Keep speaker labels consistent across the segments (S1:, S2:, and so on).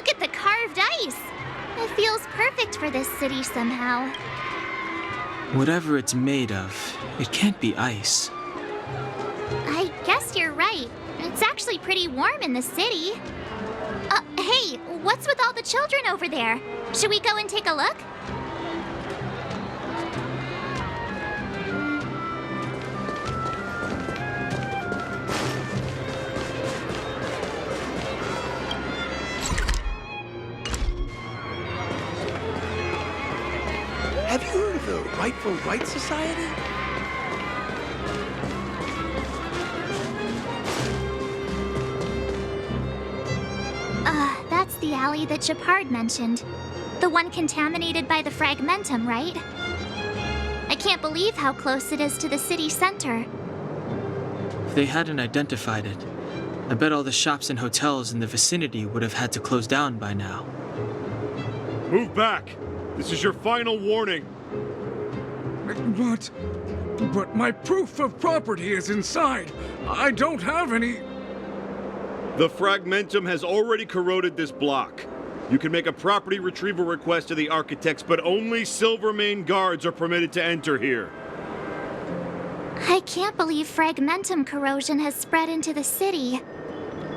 S1: Look at the carved ice! It feels perfect for this city somehow.
S2: Whatever it's made of, it can't be ice.
S1: I guess you're right. It's actually pretty warm in the city. Hey, what's with all the children over there? Should we go and take a look?
S3: Have you heard of the Rightful Right Society?
S1: That's the alley that Japard mentioned. The one contaminated by the fragmentum, right? I can't believe how close it is to the city center.
S2: If they hadn't identified it, I bet all the shops and hotels in the vicinity would have had to close down by now.
S4: Move back! This is your final warning!
S5: But my proof of property is inside. I don't have any...
S4: The fragmentum has already corroded this block. You can make a property retrieval request to the architects, but only Silvermane guards are permitted to enter here.
S1: I can't believe fragmentum corrosion has spread into the city.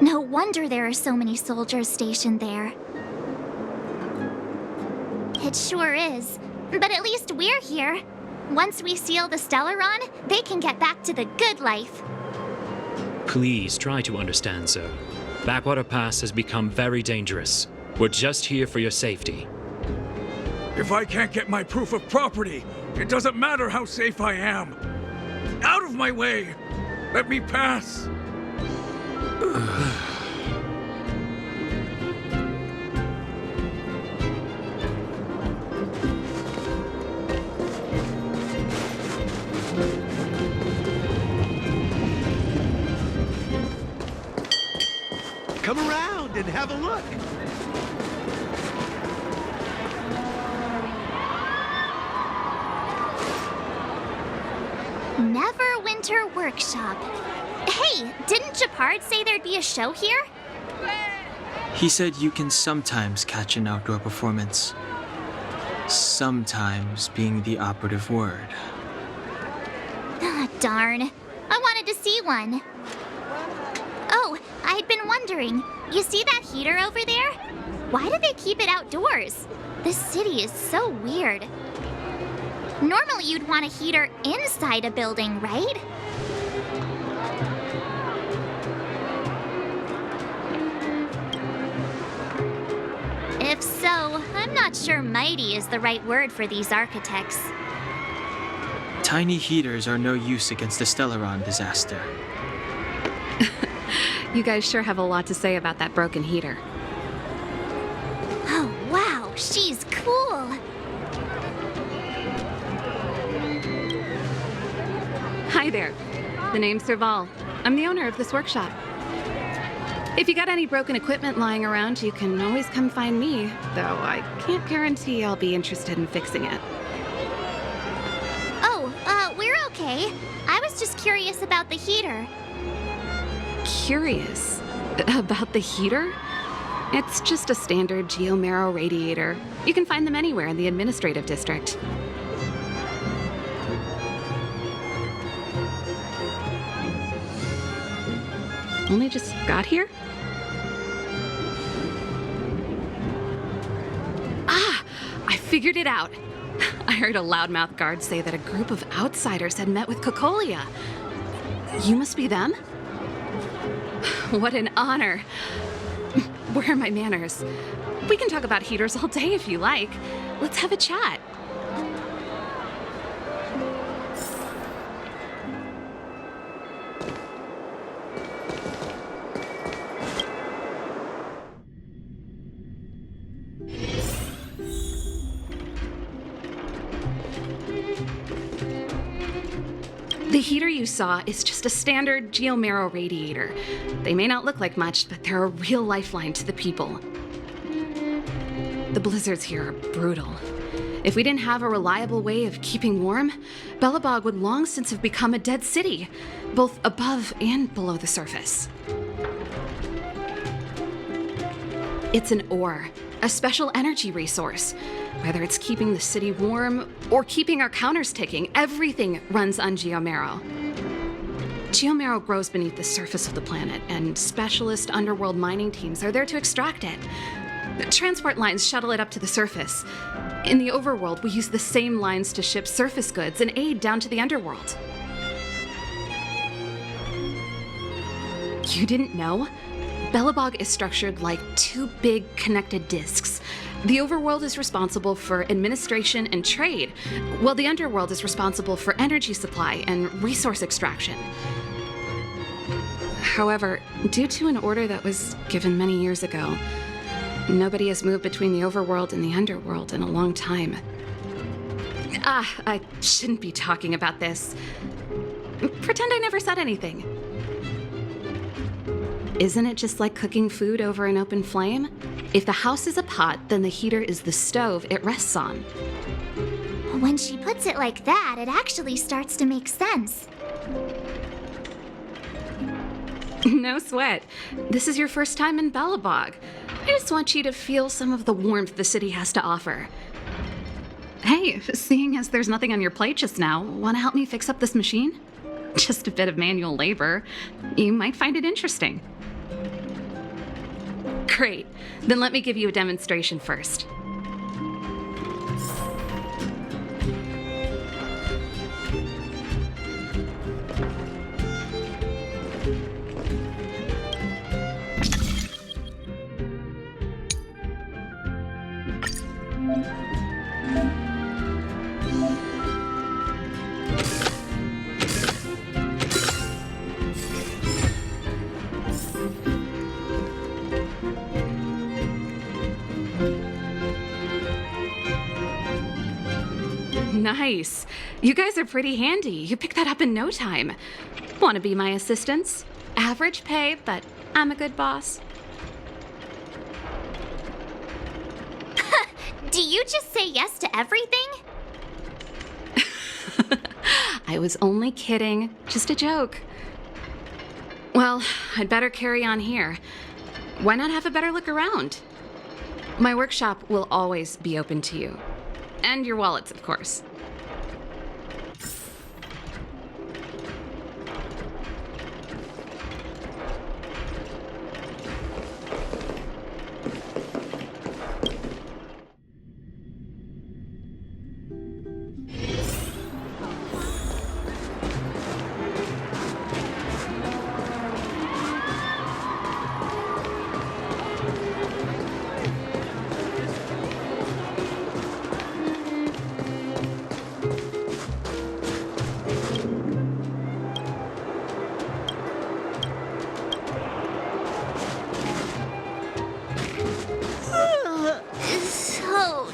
S1: No wonder there are so many soldiers stationed there. It sure is. But at least we're here. Once we seal the Stellaron, they can get back to the good life.
S6: Please try to understand, sir. Backwater Pass has become very dangerous. We're just here for your safety.
S5: If I can't get my proof of property, it doesn't matter how safe I am. Out of my way! Let me pass!
S3: Come around and have a look.
S1: Neverwinter Workshop. Hey, didn't Japard say there'd be a show here?
S2: He said you can sometimes catch an outdoor performance. Sometimes being the operative word.
S1: Ah, darn. I wanted to see one. Oh, I'd been wondering. You see that heater over there? Why do they keep it outdoors? This city is so weird. Normally you'd want a heater inside a building, right? If so, I'm not sure mighty is the right word for these architects.
S2: Tiny heaters are no use against the Stellaron disaster.
S7: You guys sure have a lot to say about that broken heater.
S1: Oh, wow, she's cool.
S7: Hi there. The name's Serval. I'm the owner of this workshop. If you got any broken equipment lying around, you can always come find me, though I can't guarantee I'll be interested in fixing it.
S1: Oh, we're okay. I was just curious about the heater.
S7: Curious about the heater? It's just a standard geomarrow radiator. You can find them anywhere in the administrative district. Only just got here? Ah! I figured it out. I heard a loudmouth guard say that a group of outsiders had met with Cocolia. You must be them? What an honor. Where are my manners? We can talk about heaters all day if you like. Let's have a chat. The heater you saw is just a standard geomarrow radiator. They may not look like much, but they're a real lifeline to the people. The blizzards here are brutal. If we didn't have a reliable way of keeping warm, Belobog would long since have become a dead city, both above and below the surface. It's an ore, a special energy resource. Whether it's keeping the city warm or keeping our counters ticking, everything runs on geomarrow. Geomarrow grows beneath the surface of the planet, and specialist underworld mining teams are there to extract it. The transport lines shuttle it up to the surface. In the overworld, we use the same lines to ship surface goods and aid down to the underworld. You didn't know? Belobog is structured like two big connected disks. The overworld is responsible for administration and trade, while the underworld is responsible for energy supply and resource extraction. However, due to an order that was given many years ago, nobody has moved between the overworld and the underworld in a long time. I shouldn't be talking about this. Pretend I never said anything. Isn't it just like cooking food over an open flame? If the house is a pot, then the heater is the stove it rests on.
S1: When she puts it like that, it actually starts to make sense.
S7: No sweat. This is your first time in Belobog. I just want you to feel some of the warmth the city has to offer. Hey, seeing as there's nothing on your plate just now, want to help me fix up this machine? Just a bit of manual labor. You might find it interesting. Great. Then let me give you a demonstration first. Nice. You guys are pretty handy. You picked that up in no time. Want to be my assistants? Average pay, but I'm a good boss.
S1: Do you just say yes to everything?
S7: I was only kidding. Just a joke. Well, I'd better carry on here. Why not have a better look around? My workshop will always be open to you. And your wallets, of course.
S1: So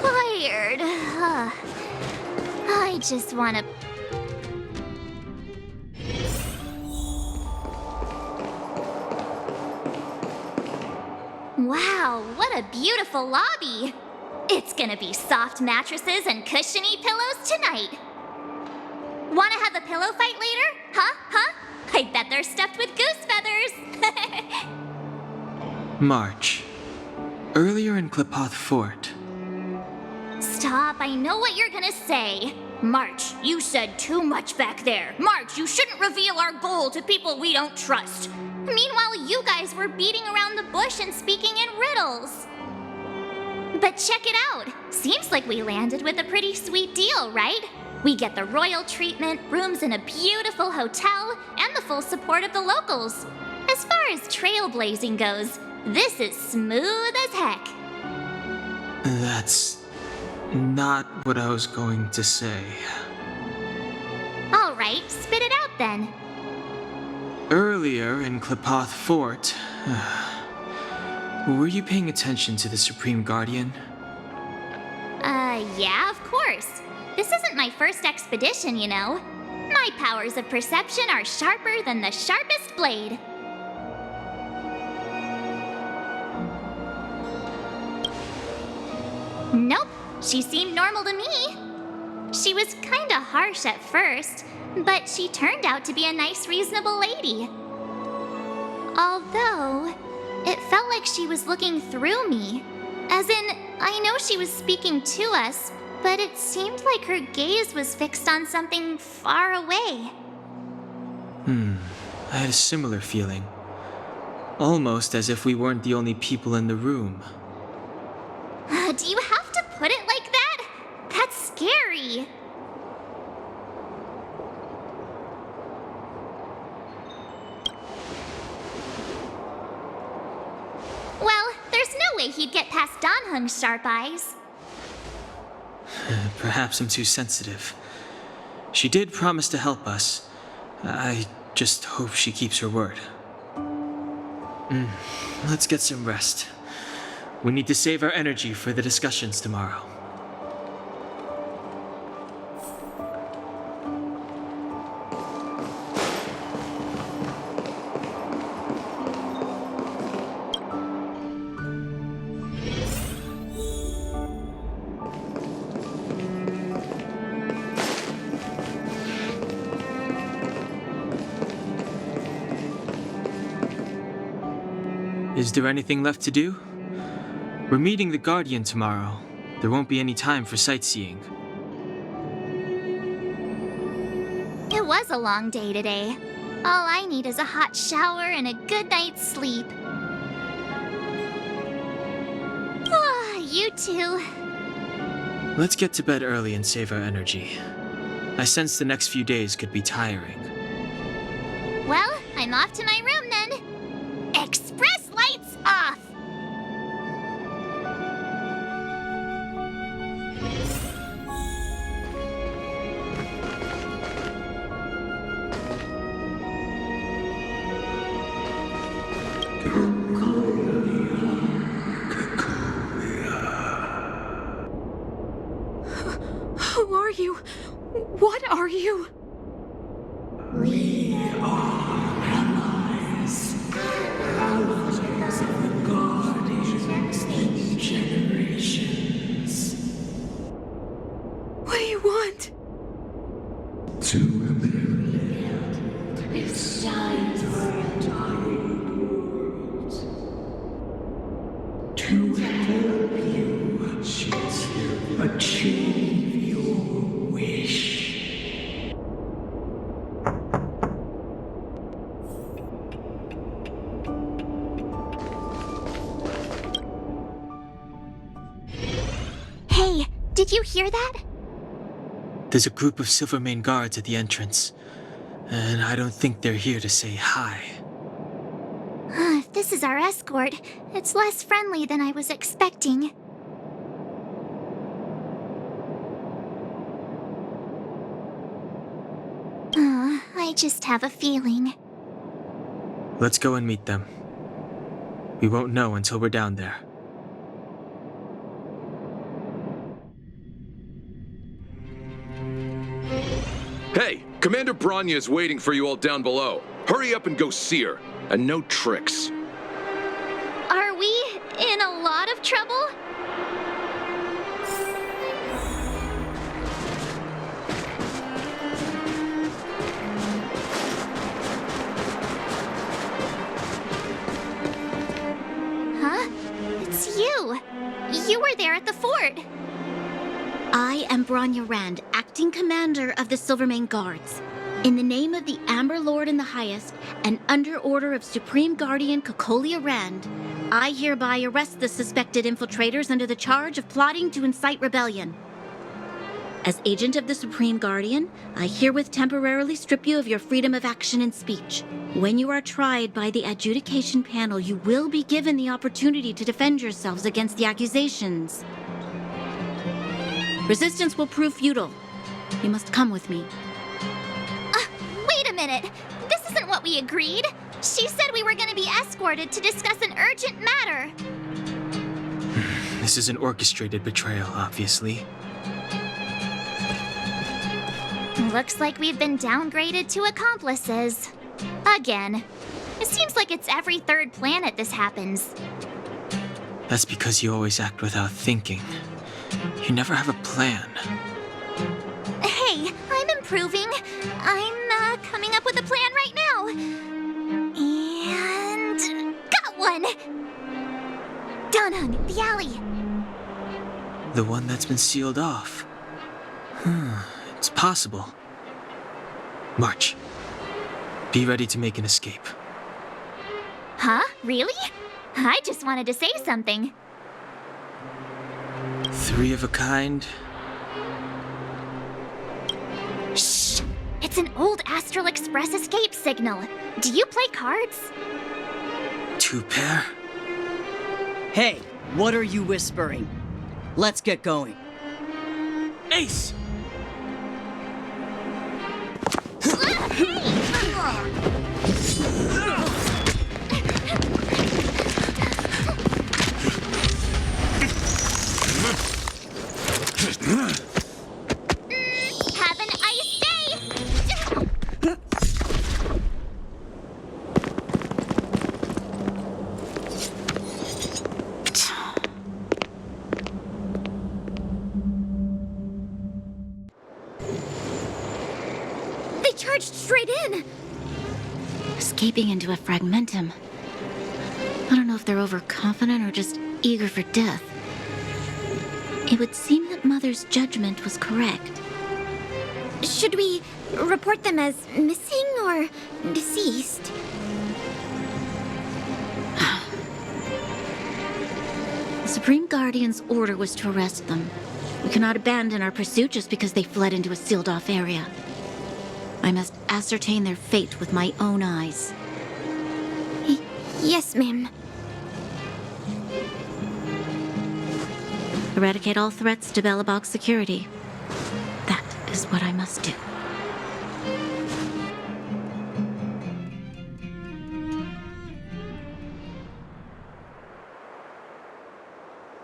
S1: tired. I just want to... Wow, what a beautiful lobby. It's gonna be soft mattresses and cushiony pillows tonight. Wanna have a pillow fight later? Huh? I bet they're stuffed with goose feathers.
S2: March. Earlier in Klipoth Fort.
S1: Stop, I know what you're gonna say. March, you said too much back there. March, you shouldn't reveal our goal to people we don't trust. Meanwhile, you guys were beating around the bush and speaking in riddles. But check it out. Seems like we landed with a pretty sweet deal, right? We get the royal treatment, rooms in a beautiful hotel, and the full support of the locals. As far as trailblazing goes, this is smooth as heck.
S2: That's not what I was going to say.
S1: All right, spit it out then.
S2: Earlier in Klipoth Fort, were you paying attention to the Supreme Guardian?
S1: Yeah, of course. This isn't my first expedition, you know. My powers of perception are sharper than the sharpest blade. Nope, she seemed normal to me. She was kinda harsh at first, but she turned out to be a nice, reasonable lady. Although, it felt like she was looking through me. As in, I know she was speaking to us, but it seemed like her gaze was fixed on something far away.
S2: I had a similar feeling. Almost as if we weren't the only people in the room.
S1: Do you have to put it like that? That's scary. Well, there's no way he'd get past Danhung's sharp eyes.
S2: Perhaps I'm too sensitive. She did promise to help us. I just hope she keeps her word. Let's get some rest. We need to save our energy for the discussions tomorrow. Is there anything left to do? We're meeting the Guardian tomorrow. There won't be any time for sightseeing.
S1: It was a long day today. All I need is a hot shower and a good night's sleep. You too.
S2: Let's get to bed early and save our energy. I sense the next few days could be tiring.
S1: Well, I'm off to my room then. Express lights off!
S7: Who are you? What are you?
S8: We are allies. Thousands of the Guardians in generations.
S7: What do you want?
S8: To rebuild this entire world. To help you achieve your wish.
S1: Hey, did you hear that?
S2: There's a group of Silvermane guards at the entrance, and I don't think they're here to say hi.
S1: If this is our escort, it's less friendly than I was expecting. I just have a feeling.
S2: Let's go and meet them. We won't know until we're down there.
S9: Hey, Commander Bronya is waiting for you all down below. Hurry up and go see her. And no tricks.
S1: Are we in a lot of trouble? Huh? It's you. You were there at the fort.
S10: I am Bronya Rand, acting commander of the Silvermane Guards. In the name of the Amber Lord in the Highest, and under order of Supreme Guardian Cocolia Rand, I hereby arrest the suspected infiltrators under the charge of plotting to incite rebellion. As agent of the Supreme Guardian, I herewith temporarily strip you of your freedom of action and speech. When you are tried by the adjudication panel, you will be given the opportunity to defend yourselves against the accusations. Resistance will prove futile. You must come with me.
S1: Wait a minute. This isn't what we agreed. She said we were going to be escorted to discuss an urgent matter.
S2: This is an orchestrated betrayal, obviously.
S1: Looks like we've been downgraded to accomplices. Again. It seems like it's every third planet this happens.
S2: That's because you always act without thinking. You never have a plan.
S1: Hey, I'm improving. I'm coming up with a plan right now. And got one!
S2: The one that's been sealed off. It's possible. March. Be ready to make an escape.
S1: Huh? Really? I just wanted to say something.
S2: 3 of a kind.
S1: Shh! It's an old Astral Express escape signal. Do you play cards?
S2: 2 pair.
S11: Hey, what are you whispering? Let's get going.
S2: Ace!
S1: Have an ice day!
S10: They charged straight in! Escaping into a fragmentum. I don't know if they're overconfident or just eager for death. It would seem that Mother's judgment was correct.
S1: Should we report them as missing or deceased?
S10: The Supreme Guardian's order was to arrest them. We cannot abandon our pursuit just because they fled into a sealed-off area. I must ascertain their fate with my own eyes.
S1: Yes, ma'am.
S10: Eradicate all threats to Bellabog security. That is what I must do.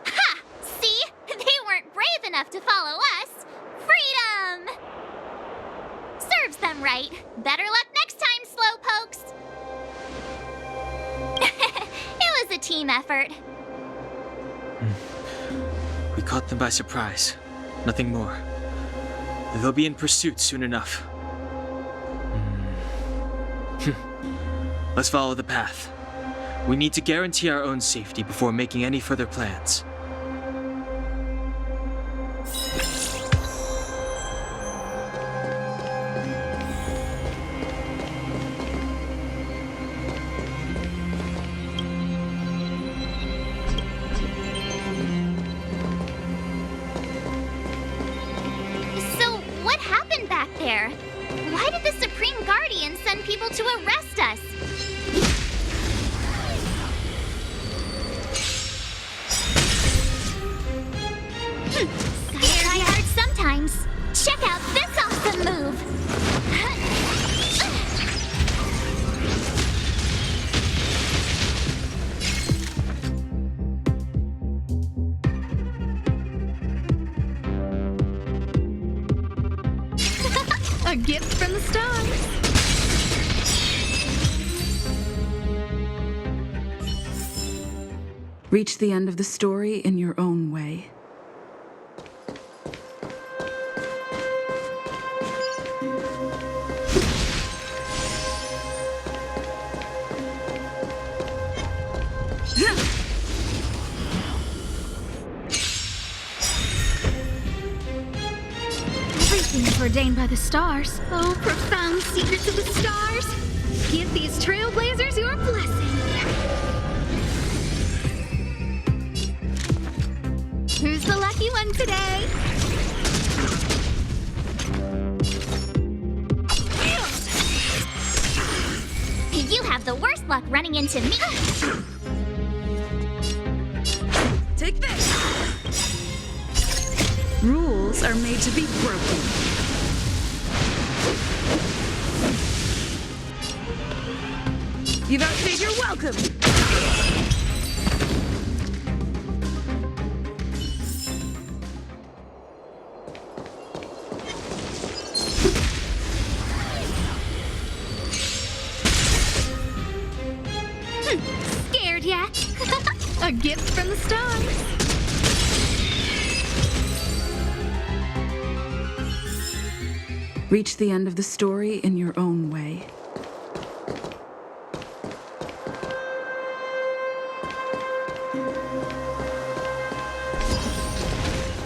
S1: Ha! See? They weren't brave enough to follow us. Freedom! Serves them right. Better luck next time, slowpokes. It was a team effort.
S2: We caught them by surprise. Nothing more. They'll be in pursuit soon enough. Let's follow the path. We need to guarantee our own safety before making any further plans.
S1: So, what happened back there? Why did the Supreme Guardian send people to arrest us? Try hard sometimes. Check out this awesome move.
S7: A gift from the stars.
S12: Reach the end of the story in your own way.
S7: Everything is ordained by the stars. Oh, profound secrets of the stars. Give these trailblazers your blessing. Who's the lucky one today?
S1: You have the worst luck running into me.
S12: Take this! Rules are made to be broken. You've outstayed your welcome!
S7: Scared yet? A gift from the stars.
S12: Reach the end of the story in your own way.